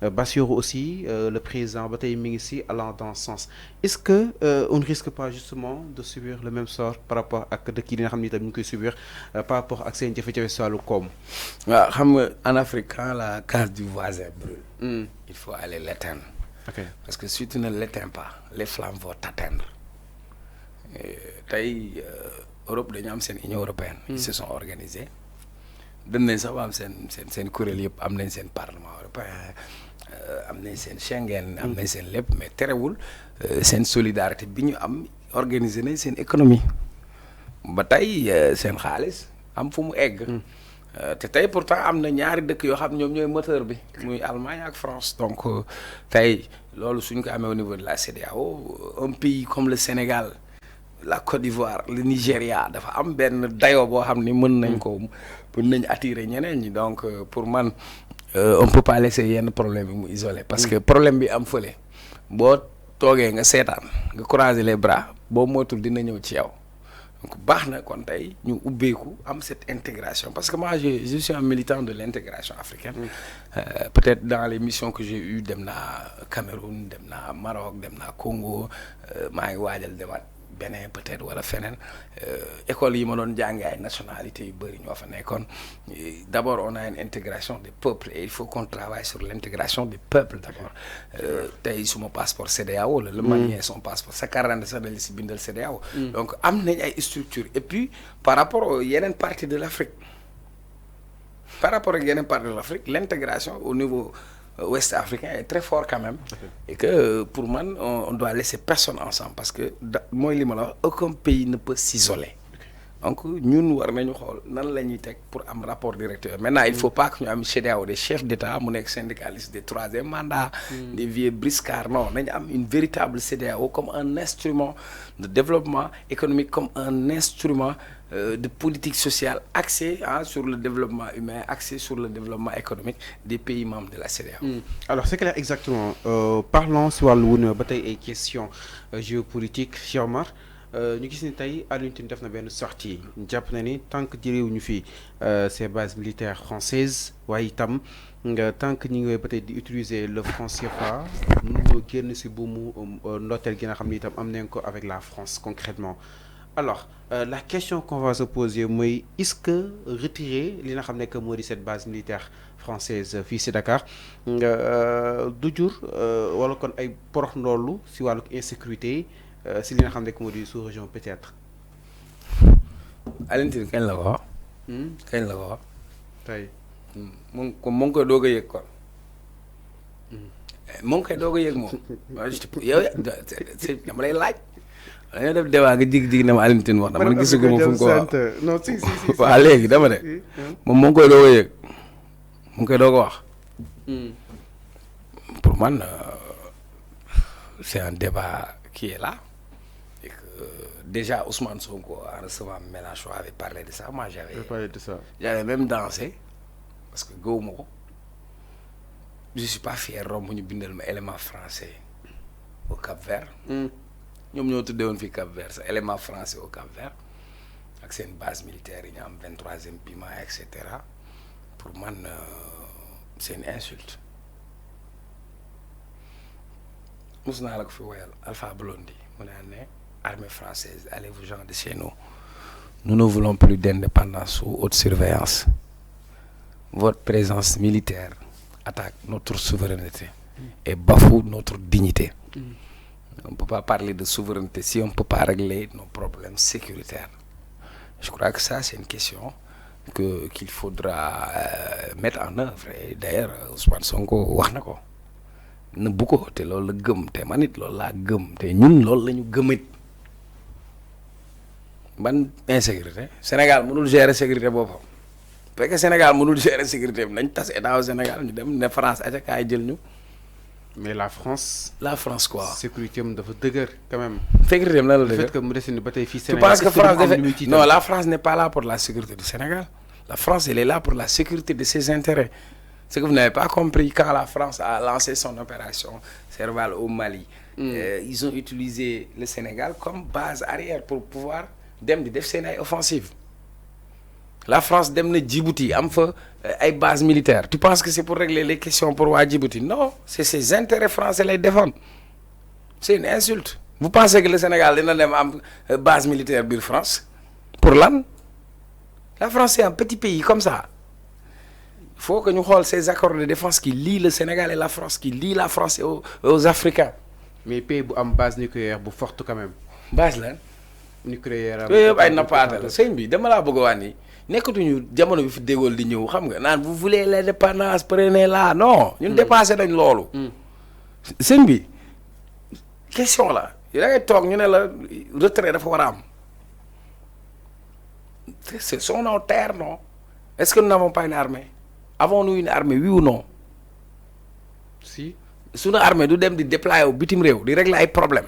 Bassirou aussi le président ba tey mi ngi si allant dans ce sens est-ce que on ne risque pas justement de subir le même sort par rapport ak dëkk yi nga xam ni tam ñu ngi koy subir par rapport ak seen jafe-jafe si wàllu koom. waaw xam nga en Afrique quand la case du voisin brûle. il faut aller l'éteindre. ok parce que si tu ne l'éteins pas les flammes vont t'atteindre tey Europe dañu am seen Union européenne. ils se sont organisés. dem nañ sax ba am seen kuréel yëpp am nañ seen parlement européen am nañ seen Schengen. am nañ seen lépp mais terewul seen solidarité bi ñu am organiser nañ seen économie ba tey seen xaalis am fu mu egg. te tey pourtant am na ñaari dëkk yoo xam ñoom ñooy moteur bi muy Allemagne ak France donc tey loolu suñ ko amee au niveau de la CEDEAO un pays comme le Sénégal la Côte d'Ivoire le Nigéria dafa am benn dayoo boo xam ni mën nañ ko mën nañ attirer ñeneen ñi donc pour man on peut pas laisser yenn problème yi mu isolé parce que problème bi am fële boo toogee nga seetaan nga croiser les bras boo moytul dina ñëw ci yow donc baax na kon tey ñu ubbeeku am cette intégration parce que moi je suis un militant de l'intégration africaine. Peut-être dans les missions que j'ai eues dem naa Cameroun dem naa Maroc dem naa Congo maa ngi waajal demaat Bénin peut-être wala feneen école yi ma doon jàngee ay nationalités yu bëri ñoo fa nekkoon d'abord on a une intégration des peuples et il faut qu'on travaille sur l'intégration des peuples d'abord tey suma passeport CEDEAO la le Malien son passeport sa carte d'identité sax dañu si bindal CEDEAO donc am nañ ay structures et puis par rapport aux yeneen parties de l'Afrique par rapport ak yeneen parties de l'Afrique l'intégration au niveau ouest africain est très fort quand même. Et que pour moi on doit laisser personne ensemble parce que mooy li ma la wax aucun pays ne peut s'isoler donc ñun war nañu xool nan la ñuy teg pour am rapport directeur maintenant il faut pas que ñu am CEDEAO des chefs d'État mu nekk syndicaliste des troisième mandat des vieux briscards non nañu am une véritable CEDEAO comme un instrument de développement économique comme un instrument de politique sociale axée sur le développement humain, axée sur le développement économique des pays membres de la CEDEAO. Alors c'est clair exactement parlons si wàllu woon ba tey ay questions géopolitiques Cheikh Omar ñu gis ni tey Alioune Tine def na benn sortie jàpp na ni tant que jëreewuñu fi ces bases militaires françaises waaye itam nga tant que ñu ngi ba tey di utiliser le franc CFA mënuñoo génn si buumu ndotteel gi nga xam ni itam am nañ ko avec la France concrètement alors la question qu'on va se poser mooy est-ce que retirer li nga xam ne que moo di cette base militaire française fii si Dakar du jur wala kon ay porox ndoolu si wàllu insécurité si li nga xam ne que moo di sous-région peut-être. Alioune Tine kañ la ko wax. kañ la ko wax. tey. mu ngi koy doog a yëg kon. mu ngi koy doog a yëg moom. yow dama lay laaj. dañoo def débat nga jig-jig na ma Alioune Tine wax na man gisagu ma fu mu ko wax non si waaw léegi dama ne moom mu ngi koy doog a yëg mu ngi koy doog a wax pour man c'est un débat qui est là et que déjà Ousmane Sonko en recevant Mélenchon avait parlé de ça moi j'avais même dansé parce que gëwuma ko je suis pas fier romb ñu bindal ma élément français au Cap-Vert ñoom ñoo tuddee woon fii Cap-Vert sa élément français au Cap-Vert ak seen base militaire yi ñu am 23e piment et cetera pour man c'est une insulte mos naa la ko fi woyal Alpha Blondy mu ne armée française allez-vous-en de chez nous ne voulons plus d'indépendance sous haute surveillance votre présence militaire attaque notre souveraineté et bafoue notre dignité. On ne peut pas parler de souveraineté si on ne peut pas régler nos problèmes sécuritaires. Je crois que ça, c'est une question qu'il faudra mettre en œuvre. Et d'ailleurs, Ousmane Sonko wax na ko nëbbu ko te loolu la gëm te man it loolu laa gëm te ñun loolu la ñu gëmit ban insécurité Sénégal mënul gérer sécurité boppam bu fekkee Sénégal mënul gérer sécurité bi nañ tas état au Sénégal ñu dem ne France aca kaay jël ñu. mais la France quoi. sécurité am dafa dëgër quand même. sécurité am lan la dëgër. le fait que mu dessiné ba tey fii tu Sénégal. penses que France non la France n'est pas là pour la sécurité du Sénégal la France elle est là pour la sécurité de ses intérêts. Ce que vous n'avez pas compris quand la France a lancé son opération Serval au Mali. Ils ont utilisé le Sénégal comme base arrière pour pouvoir dem di def seen ay offensive La France dem na Djibouti am fa ay bases militaires. Tu penses que c'est pour régler les questions pour waa Djibouti? Non, c'est ses intérêts français lay défendre. C'est une insulte. Vous pensez que le Sénégal dina dem am base militaire biir France? Pour lan? La France c'est un petit pays comme ça. Il faut que ñu xool ces accords de défense qui lient le Sénégal et la France, qui lient la France aux Africains. mais pays bu am base nucléaire bu forte quand même. Base lan. nucléaire am yooyu yëpp ay nappaate la sëñ bi dama laa bëgg a wax ni nekkatuñu jamono bi fi déggool di ñëw xam nga naan vous voulez l'indépendance prenez-la non. ñun dépassé nañ loolu. sëñ bi question la da ngay toog ñu ne la retrait dafa war a am. Ce sont nos terres non. Est-ce que nous n'avons pas une armée? Avons-nous une armée oui ou non? si. Suñu armée du dem di déployer wu bitim réew di régler ay problème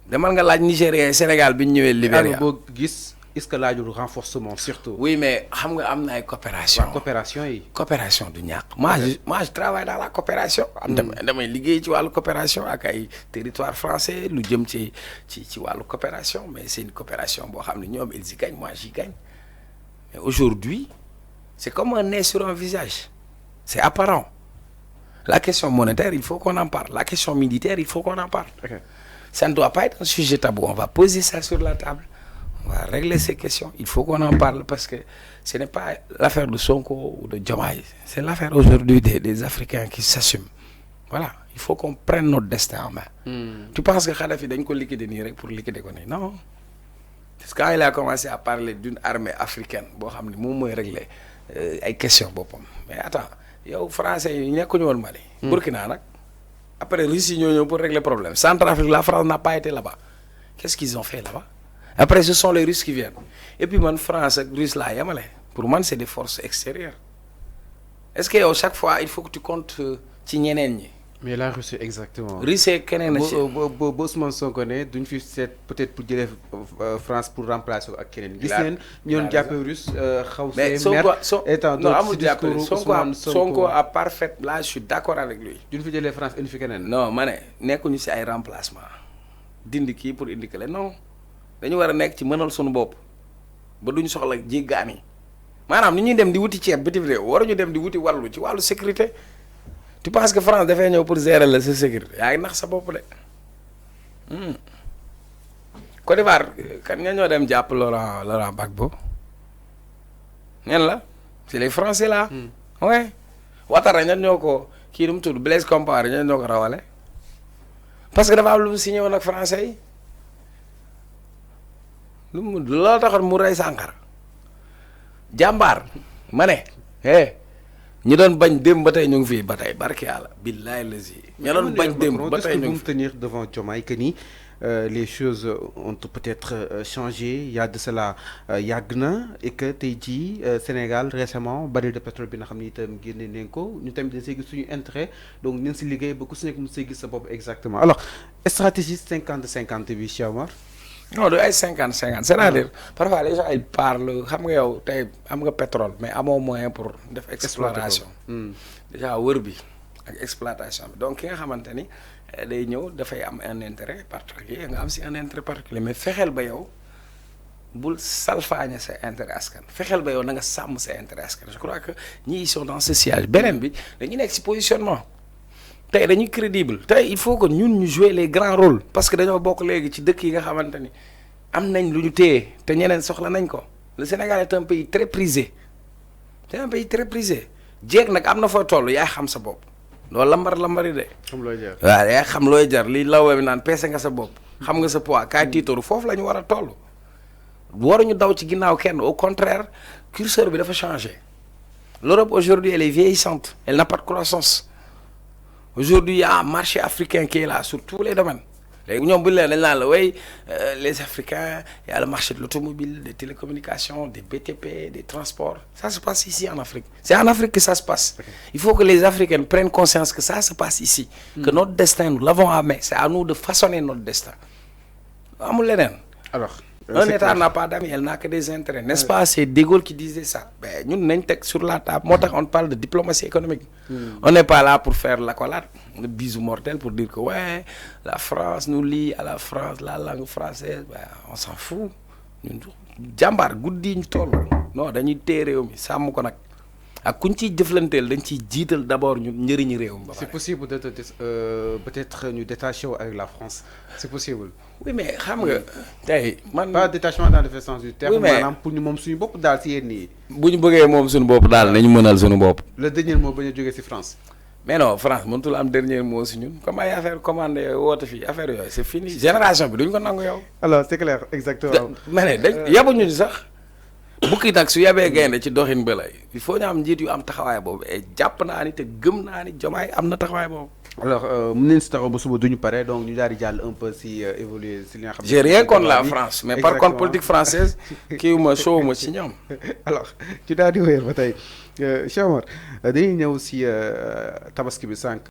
demal nga laaj Nigéria Sénégal bi ñu ñëwee Libéria. boo gis est-ce que laajul renforcement surtout. oui mais xam nga am na ay coopération. coopération yi. coopération du ñàkk. moi je travaille dans la coopération. damay liggéey ci wàllu coopération ak ay territoire français lu jëm ci wàllu coopération mais c'est une coopération boo xam ne ñoom ils y gagnent moi j'y gagne mais aujourd'hui c'est comme un nez sur un visage c'est apparent. La question monétaire, il faut qu'on en parle. La question militaire, il faut qu'on en parle. Okay. Ça ne doit pas être un sujet tabou. On va poser ça sur la table. On va régler ces questions. Il faut qu'on en parle parce que ce n'est pas l'affaire de Sonko ou de Diomaye. C'est l'affaire aujourd'hui des Africains qui s'assument. Voilà. Il faut qu'on prenne notre destin en main. Tu penses que Kadhafi dañ ko liquider nii rek pour liquider ko nii non. Parce que quand il a commencé à parler d'une armée africaine boo xam ne moom mooy régler ay questions boppam mais attends. yow français yi nekkuñu woon Mali. Burkina nag après Russie ñoo ñëw pour régler problème Centrafrique la France n'a pas été là-bas qu'est-ce qu'ils ont fait là-bas après ce sont les Russes qui viennent et puis man France ak Russe laa yemale pour man c'est des forces extérieures est-ce que yow chaque fois il faut que tu comptes ci ñeneen ñi. mais la Russie exactement. Russie keneen na ci boo Ousmane Sonko ne duñ fi seet peut-être pour jëlee France pour remplacer ak keneen. gis ngeen ñoon jàppee russe xaw see mer étant non amul jàppee Ousmane Sonko a parfait là je suis d'accord avec lui. duñ fi jëlee France indi fi keneen. non ma ne nekkuñu si ay remplacement dindi kii pour indi kële non dañu war a nekk ci mënal suñu bopp ba duñ soxla jéggaani maanaam ni ñuy dem di wuti ceeb bitim réew waruñu dem di wuti wàllu ci wàllu sécurité. Tu penses que France dafay ñëw pour gérer la sa sécurité yaa ngi nax sa bopp de Côte d'Ivoire kan nga ñoo dem jàpp Laurent Gbagbo ñen la c'est les Français là. ouais Ouattara ñan ñoo ko kii nu mu tudd Blaise Compaoré ñan ñoo ko rawale parce que dafa am lu mu signé woon ak français yi loolu taxoon mu rey Sankara jàmbaar ma ne ñu doon bañ démb ba tey ñu ngi fii ba tey barke yàlla billahi lazi ñu doon bañ démb ba tey ñu ngi fi tenir devant Diomaye que ni les choses ont peut-être changé il y a de cela yàgg na et que tey jii Sénégal récemment baril de pétrole bi nga xam ni itam génne nañ ko ñu tamit dañ see gis suñu intérêt donc nañ si liggéey ba ku si nekk mu see gis sa bopp exactement alors stratégie 50-50 bi Cheikh Omar. non du ay 50-50 c'est-à-dire parfois les gens ils parlent xam nga yow tey am nga pétrole mais amoo moyen pour def exploration déjà wër bi ak exploitation bi donc ki nga xamante ni day ñëw dafay am un intérêt particulier nga am si un intérêt particulier mais fexeel ba yow bul salfaañe sa intérêt askan fexeel ba yow na nga sàmm sa intérêt askan je crois que ñi ils sont dans ce sillage beneen bi dañu nekk si positionnement tey dañuy crédible tey il faut que ñun ñu jouer les grands rôles parce que dañoo bokk léegi ci dëkk yi nga xamante ni am nañ lu ñu téye te ñeneen soxla nañ ko le Sénégal est un pays très prisé c'est un pays très prisé jeeg nag am na fooy toll yaay xam sa bopp loolu lambari de. xam looy jar waaw yaay xam looy jar li lawee bi naan peese nga sa bopp xam nga sa poids kaay tiitaru foofu la ñu war a toll waruñu daw ci ginnaaw kenn au contraire curseur bi dafa changé l'Europe aujourd'hui elle est vieillissante elle n'a pas de croissance. Aujourd'hui, il y a un marché africain qui est là sur tous les domaines. Les Africains, il y a le marché de l'automobile, des télécommunications, des BTP, des transports. Ça se passe ici en Afrique. C'est en Afrique que ça se passe. Okay. Il faut que les Africains prennent conscience que ça se passe ici. Que notre destin, nous l'avons à main. C'est à nous de façonner notre destin. Alors, un État n'a pas d'amis, elle n'a que des intérêts. N'est-ce pas? C'est De Gaulle qui disait ça. Ben, nous, on sur la table. On parle de diplomatie économique. On n'est pas là pour faire l'accolade, le bisou mortel pour dire que ouais, la France nous lie à la France, la langue française. Ben, on s'en fout. jàmbaar guddi ñu toll non dañuy téye réew mi sàmm ko nag ak kuñ ciy jëflanteel dañ ciy jiital d'abord ñun njëriñu réew mi. C'est possible de peut-être ñu détacher avec la France c'est possible. oui mais xam nga tey man. pas détachement dans le sens du terme. oui mais maanaam pour ñu moom suñu bopp daal si yéen nii. bu ñu bëggee moom suñu bopp daal nañu mënal suñu bopp. le dernier mot bañ a jógee si France. mais non France mënatul am dernier mot si ñun comme ay affaire commandé woote fii affaire yooyu c'est fini génération bi duñ ko nangu yow. alors c'est clair exactement. ma ne dañ yabuñu sax. bukki nag su yabee gaynde ci doxin ba lay il faut ñu am njiit yu am taxawaay boobu et jàpp naa ni te gëm naa ni Diomaye am na taxawaay boobu. alors mën nañu si taxaw ba suba duñu pare donc ñu daal di jàll un peu si évoluer si li nga xam ne. j'ai rien contre la France mais par contre politique française kii ma show ma ci ñoom. alors ci daal di wéyal ba tey Cheikh Omar dañuy ñëw si tabaski bi sànq.